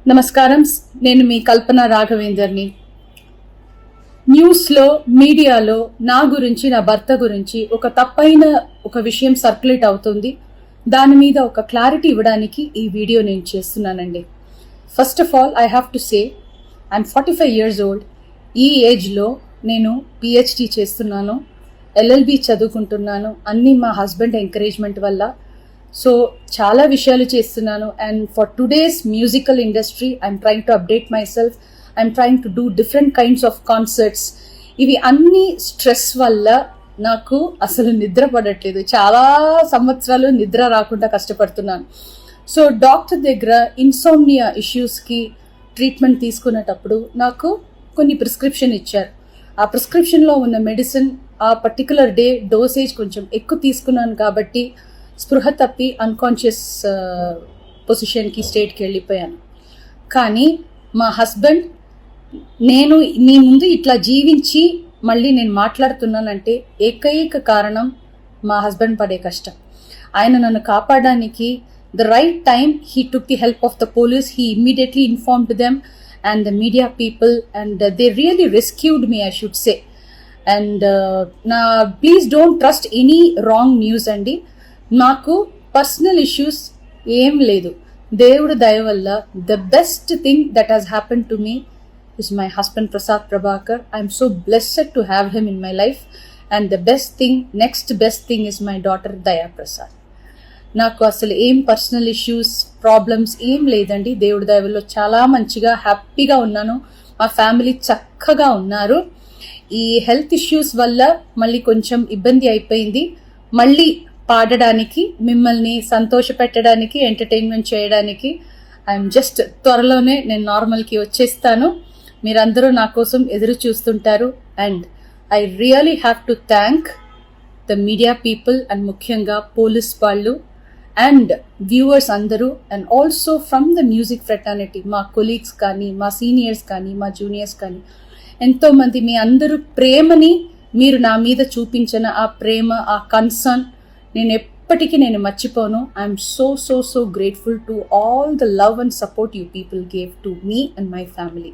నమస్కారం. నేను మీ కల్పన రాఘవేందర్ని. న్యూస్లో, మీడియాలో నా గురించి, నా భర్త గురించి ఒక తప్పైన ఒక విషయం సర్క్యులేట్ అవుతుంది. దాని మీద ఒక క్లారిటీ ఇవ్వడానికి ఈ వీడియో నేను చేస్తున్నానండి. First of all I have to say I'm 45 years old. ఈ ఏజ్లో నేను పిహెచ్డి చేస్తున్నాను, ఎల్ఎల్బి చదువుకుంటున్నాను. అన్నీ మా హస్బెండ్ ఎంకరేజ్మెంట్ వల్ల. సో చాలా విషయాలు చేస్తున్నాను. And for today's musical industry I'm trying to update my self. I'm trying to do different kinds of concerts. ఇవి అన్ని స్ట్రెస్ వల్ల నాకు అసలు నిద్ర పడట్లేదు. చాలా సంవత్సరాలు నిద్ర రాకుండా కష్టపడుతున్నాను. సో డాక్టర్ దగ్గర ఇన్సోమ్నియా ఇష్యూస్కి ట్రీట్మెంట్ తీసుకునేటప్పుడు నాకు కొన్ని ప్రిస్క్రిప్షన్ ఇచ్చారు. ఆ ప్రిస్క్రిప్షన్లో ఉన్న మెడిసిన్ ఆ పర్టికులర్ డే డోసేజ్ కొంచెం ఎక్కువ తీసుకున్నాను కాబట్టి స్పృహ తప్పి అన్కాన్షియస్ పొజిషన్కి, స్టేట్కి వెళ్ళిపోయాను. కానీ మా హస్బెండ్, నేను నీ ముందు ఇట్లా జీవించి మళ్ళీ నేను మాట్లాడుతున్నానంటే ఏకైక కారణం మా హస్బెండ్ పడే కష్టం. ఆయన నన్ను కాపాడడానికి the right time he took the help of the police. He immediately informed them and the media people and they really rescued me, I should say. And నా please don't trust any wrong news అండి. నాకు personal issues ఏం లేదు. దేవుడు దయ వల్ల the best thing that has happen to me is my husband Prasad Prabhakar. I'm so blessed to have him in my life. And the best thing, next best thing is my daughter దయా ప్రసాద్. నాకు అసలు ఏం personal issues, problems ఏం లేదండి. దేవుడి దయ వల్ల చాలా మంచిగా, హ్యాపీగా ఉన్నాను. మా ఫ్యామిలీ చక్కగా ఉన్నారు. ఈ హెల్త్ ఇష్యూస్ వల్ల మళ్ళీ కొంచెం ఇబ్బంది అయిపోయింది. మళ్ళీ పాడడానికి, మిమ్మల్ని సంతోష పెట్టడానికి, ఎంటర్టైన్మెంట్ చేయడానికి ఐఎమ్ జస్ట్ త్వరలోనే నేను నార్మల్కి వచ్చేస్తాను. మీరందరూ నా కోసం ఎదురు చూస్తుంటారు. And I really have to thank the media people and ముఖ్యంగా పోలీస్ వాళ్ళు అండ్ వ్యూవర్స్ అందరూ. And also from the music fraternity, మా కొలీగ్స్ కానీ, మా సీనియర్స్ కానీ, మా జూనియర్స్ కానీ, ఎంతోమంది మీ అందరూ ప్రేమని, మీరు నా మీద చూపించిన ఆ ప్రేమ, ఆ కన్సర్న్ నేను ఎప్పటికీ మర్చిపోను. I'm so grateful to all the love and support you people gave to me and my family.